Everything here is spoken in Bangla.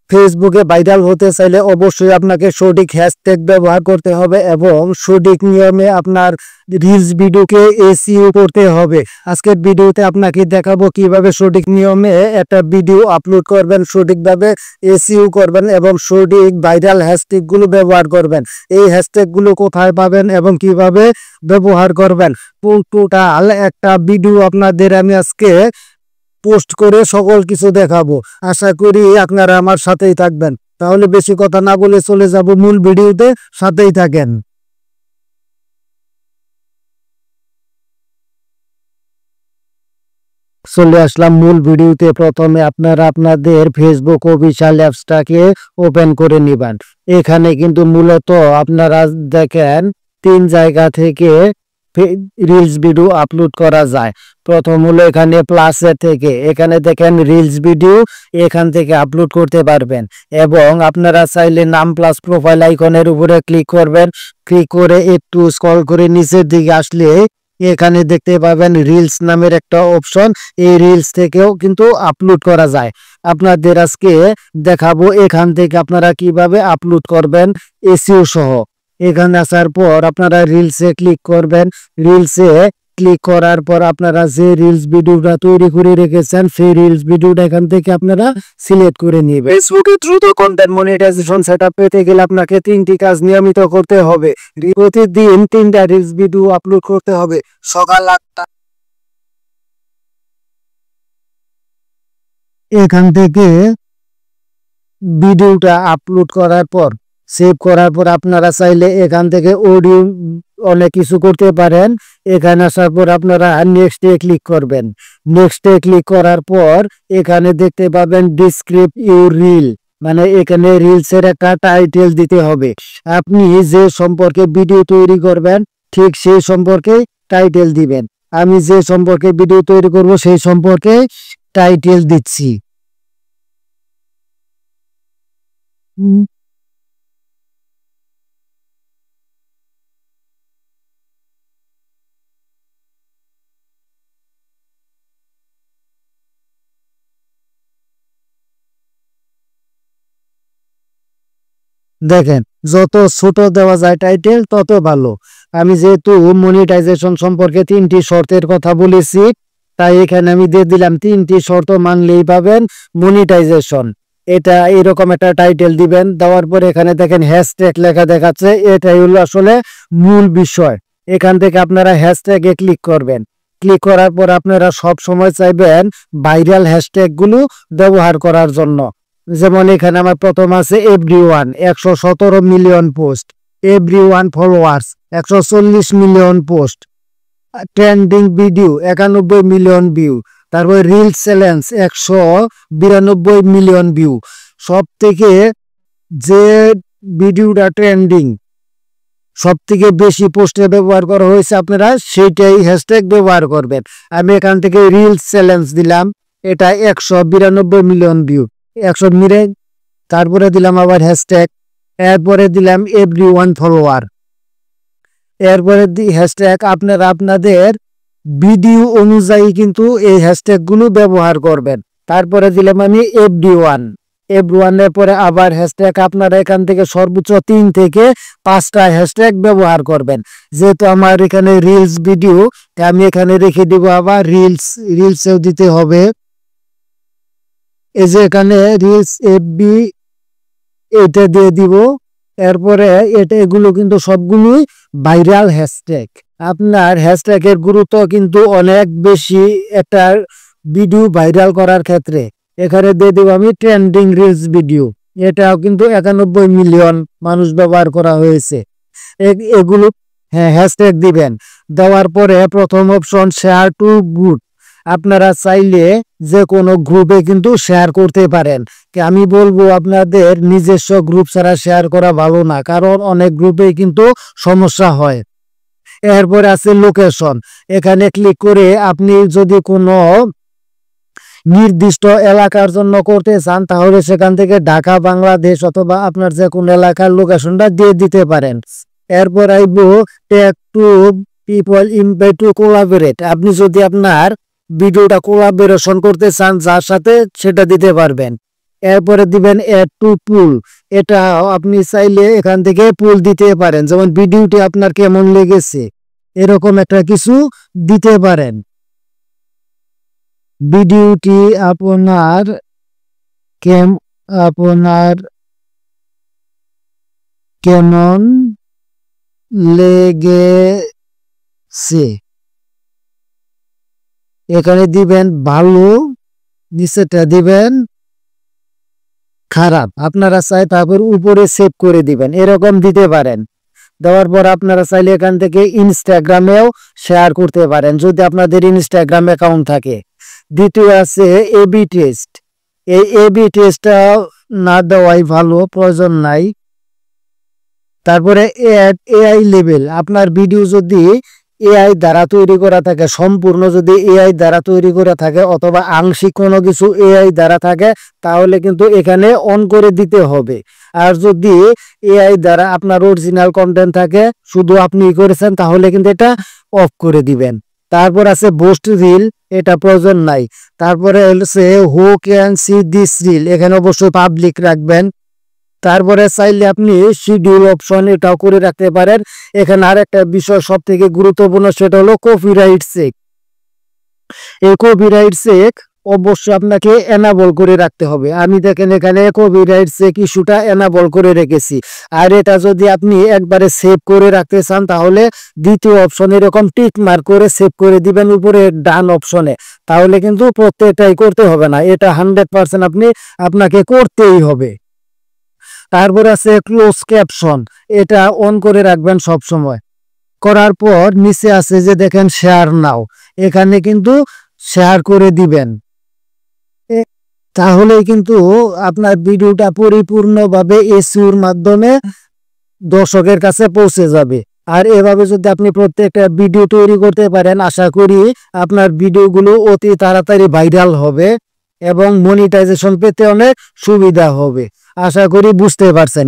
ফেসবুকে ভাইরাল হতে চাইলে অবশ্যই আপনাকে সঠিক হ্যাশট্যাগ ব্যবহার করতে হবে এবং সঠিক নিয়মে আপনার রিলস ভিডিওকে এসইও করতে হবে। আজকের ভিডিওতে আপনাকে দেখাবো কিভাবে সঠিক নিয়মে একটা ভিডিও আপলোড করবেন, সঠিকভাবে এসইও করবেন এবং সঠিক ভাইরাল হ্যাশট্যাগুলো ব্যবহার করবেন। এই হ্যাশট্যাগুলো কোথায় পাবেন এবং কিভাবে ব্যবহার করবেন, টোটাল একটা ভিডিও আপনাদের আমি আজকে পোস্ট করে সকল কিছু দেখাবো। আশা করি আপনারা আমার সাথেই থাকবেন। তাহলে বেশি কথা না বলে চলে যাব মূল ভিডিওতে, সাথেই থাকেন। চলে আসলাম মূল ভিডিওতে। প্রথমে আপনারা আপনাদের ফেসবুক অফিশিয়াল অ্যাপসটাকে ওপেন করে নেবেন। এখানে কিন্তু মূলত আপনারা দেখেন 3 জায়গা থেকে রিলস ভিডিও আপলোড করা যায়। প্রথম হলো এখানে প্লাসের থেকে, এখানে দেখেন রিলস ভিডিও, এখান থেকে আপলোড করতে পারবেন এবং আপনারা চাইলে নাম প্লাস প্রোফাইল আইকনের উপরে ক্লিক করবেন। ক্লিক করে একটু স্ক্রল করে নিচের দিকে আসলে এখানে দেখতে পাবেন রিলস নামের একটা অপশন। এই রিলস থেকেও কিন্তু আপলোড করা যায়। আপনাদের আজকে দেখাবো এখান থেকে আপনারা কিভাবে আপলোড করবেন এসইও সহ। এখানে আসার পর আপনারা রিলসে ক্লিক করবেন। রিলসে ক্লিক করার পর আপনারা যে রিলস ভিডিওটা তৈরি করে রেখেছেন সেই রিলস ভিডিওটা এখান থেকে আপনারা সিলেক্ট করে নেবেন। ফেসবুকে দ্রুত কন্টেন্ট মনিটাইজেশন সেটআপ পেতে গেলে আপনাকে 3টি কাজ নিয়মিত করতে হবে। প্রতিদিন 3টা রিলস ভিডিও আপলোড করতে হবে। সকাল 8টা। এখান থেকে ভিডিওটা আপলোড করার পর সেভ করার পর আপনারা চাইলে এখান থেকে অডিও অনেক কিছু করতে পারেন। এখানে আসার পর আপনারা নেক্সটে ক্লিক করবেন। নেক্সটে ক্লিক করার পর এখানে দেখতে পাবেন ডিসক্রিপ ইউর রিল, মানে এখানে রিলসের একটা টাইটেল দিতে হবে। আপনি যে সম্পর্কে ভিডিও তৈরি করবেন ঠিক সেই সম্পর্কে টাইটেল দিবেন। আমি যে সম্পর্কে ভিডিও তৈরি করব সেই সম্পর্কে টাইটেল দিচ্ছি। দেখেন যত ছোট দেওয়া যায় টাইটেল তত ভালো। আমি যেহেতু মনিটাইজেশন সম্পর্কে 3টি শর্তের কথা বলেছি, তাই এখানে আমি দিয়ে দিলাম 3টি শর্ত মানলেই পাবেন মনিটাইজেশন। এটা এরকম একটা টাইটেল দিবেন। দেওয়ার পর এখানে দেখেন হ্যাশট্যাগ লেখা দেখাচ্ছে, এটাই হলো আসলে মূল বিষয়। এখান থেকে আপনারা হ্যাশট্যাগে ক্লিক করবেন। ক্লিক করার পর আপনারা সব সময় চাইবেন ভাইরাল হ্যাশট্যাগ গুলো ব্যবহার করার জন্য। যেমন এখানে আমার প্রথম আছে everyone, 117 million post. Everyone followers, 140 million post. Trending video, 91 million view. তারপর রিলস চ্যালেঞ্জ, 192 মিলিয়ন ভিউ। সব থেকে যে ভিডিওটা ট্রেন্ডিং সব থেকে বেশি পোস্টে ব্যবহার করা হয়েছে আপনারা সেইটাই হ্যাশট্যাগ ব্যবহার করবেন। আমি এখান থেকে রিলস চ্যালেঞ্জ দিলাম, এটা 192 মিলিয়ন ভিউ। 100 মিলে তারপরে দিলাম আবার হ্যাশট্যাগ, এরপরে দিলাম এভরিওয়ান ফলোয়ার, এরপরে হ্যাশট্যাগ। আপনারা আপনাদের ভিডিও অনুযায়ী কিন্তু এই হ্যাশট্যাগ গুলো ব্যবহার করবেন। তারপরে দিলাম আমি এভরিওয়ান, এভরিওয়ানের পরে আবার হ্যাশট্যাগ। আপনারা এখান থেকে সর্বোচ্চ 3 থেকে 5টা হ্যাশট্যাগ ব্যবহার করবেন। যেহেতু আমার এখানে রিলস ভিডিও, আমি এখানে রেখে দিব আবার রিলসেও দিতে হবে। এই যে এখানে রিলস এফবি এটা দিয়ে দিব। এরপরে এগুলো কিন্তু সবগুলোই ভাইরাল হ্যাশট্যাগ। আপনার হ্যাশট্যাগের গুরুত্ব কিন্তু অনেক বেশি একটা ভিডিও ভাইরাল করার ক্ষেত্রে। এখানে দিয়ে দিব আমি ট্রেন্ডিং রিলস ভিডিও, এটাও কিন্তু 91 মিলিয়ন মানুষ ব্যবহার করা হয়েছে। এগুলো হ্যাশট্যাগ দিবেন। দেওয়ার পরে প্রথম অপশন শেয়ার টু গ্রুপ। আপনারা চাইলে যে কোনো গ্রুপে কিন্তু শেয়ার করতে পারেন। আমি বলবো আপনাদের নিজস্ব গ্রুপ ছাড়া শেয়ার করা ভালো না, কারণ অনেক গ্রুপে কিন্তু সমস্যা হয়। এরপরে আছে লোকেশন। এখানে ক্লিক করে আপনি যদি কোনো নির্দিষ্ট এলাকার জন্য করতে চান তাহলে সেখান থেকে ঢাকা, বাংলাদেশ অথবা আপনার যে কোন এলাকার লোকেশনটা দিয়ে দিতে পারেন। এরপর আইব tag to people invite to collaborate. আপনি যদি আপনার ভিডিওটা কোলাবোরেশন করতে চান যার সাথে, সেটা দিতে পারবেন। এরপরে দিবেন অ্যাড টু পুল। এটা আপনি চাইলে এখান থেকে পুল দিতে পারেন, যেমন ভিডিওটি আপনার কেমন লেগেছে এরকম একটা কিছু দিতে পারেন। ভিডিওটি আপনার আপনার কেমন লেগেছে এখানে দিবেন ভালো, নিচেটা দিবেন খারাপ। আপনারা চাই তারপর উপরে সেভ করে দিবেন, এরকম দিতে পারেন। দেওয়ার পর আপনারা চাইলে এখান থেকে ইনস্টাগ্রামেও শেয়ার করতে পারেন যদি আপনাদের ইনস্টাগ্রাম অ্যাকাউন্ট থাকে। দ্বিতীয় আছে এবি টেস্ট। এই এবি টেস্টটা না দেওয়াই ভালো, প্রয়োজন নাই। তারপরে অ্যাড এআই লেভেল। আপনার ভিডিও যদি এআই দ্বারা তৈরি করা থাকে, সম্পূর্ণ যদি এআই দ্বারা তৈরি করা থাকে অথবা আংশিক কোনো কিছু এআই দ্বারা থাকে, তাহলে কিন্তু এখানে অন করে দিতে হবে। আর যদি এআই দ্বারা আপনার অরিজিনাল কন্টেন্ট থাকে, শুধু আপনি করেছেন, তাহলে কিন্তু এটা অফ করে দিবেন। তারপর আছে বোস্ট রিল, এটা প্রয়োজন নাই। তারপরে হচ্ছে who can see this reel, এখানে অবশ্যই পাবলিক রাখবেন। তারপরে চাইলে আপনি শিডিউল অপশন এটাও করে রাখতে পারেন। এখানে আর একটা বিষয় সব থেকে গুরুত্বপূর্ণ, সেটা হলো কপিরাইট চেক। এই কপিরাইট চেক অবশ্যই আপনাকে এনাবল করে রাখতে হবে। আমি দেখেন এখানে কপিরাইট চেক ইস্যুটা এনাবল করে রেখেছি। আর এটা যদি আপনি একবারে সেভ করে রাখতে চান, তাহলে দ্বিতীয় অপশনে এরকম টিক মার্ক করে সেভ করে দিবেন উপরে ডান অপশনে, তাহলে কিন্তু প্রত্যেকটাই করতে হবে না, এটা 100% আপনাকে করতেই হবে। তারপর আছে ক্লোজ ক্যাপশন, এটা অন করে রাখবেন সব সময়। করার পর নিচে আছে যে দেখেন শেয়ার নাও, এখানে কিন্তু শেয়ার করে দিবেন, তাহলেই কিন্তু আপনার ভিডিওটা পরিপূর্ণভাবে এসইওর মাধ্যমে দর্শকের কাছে পৌঁছে যাবে। আর এভাবে যদি আপনি প্রত্যেকটা ভিডিও তৈরি করতে পারেন, আশা করি আপনার ভিডিওগুলো অতি তাড়াতাড়ি ভাইরাল হবে এবং মনিটাইজেশন পেতে অনেক সুবিধা হবে। আশা করি বুঝতে পারছেন।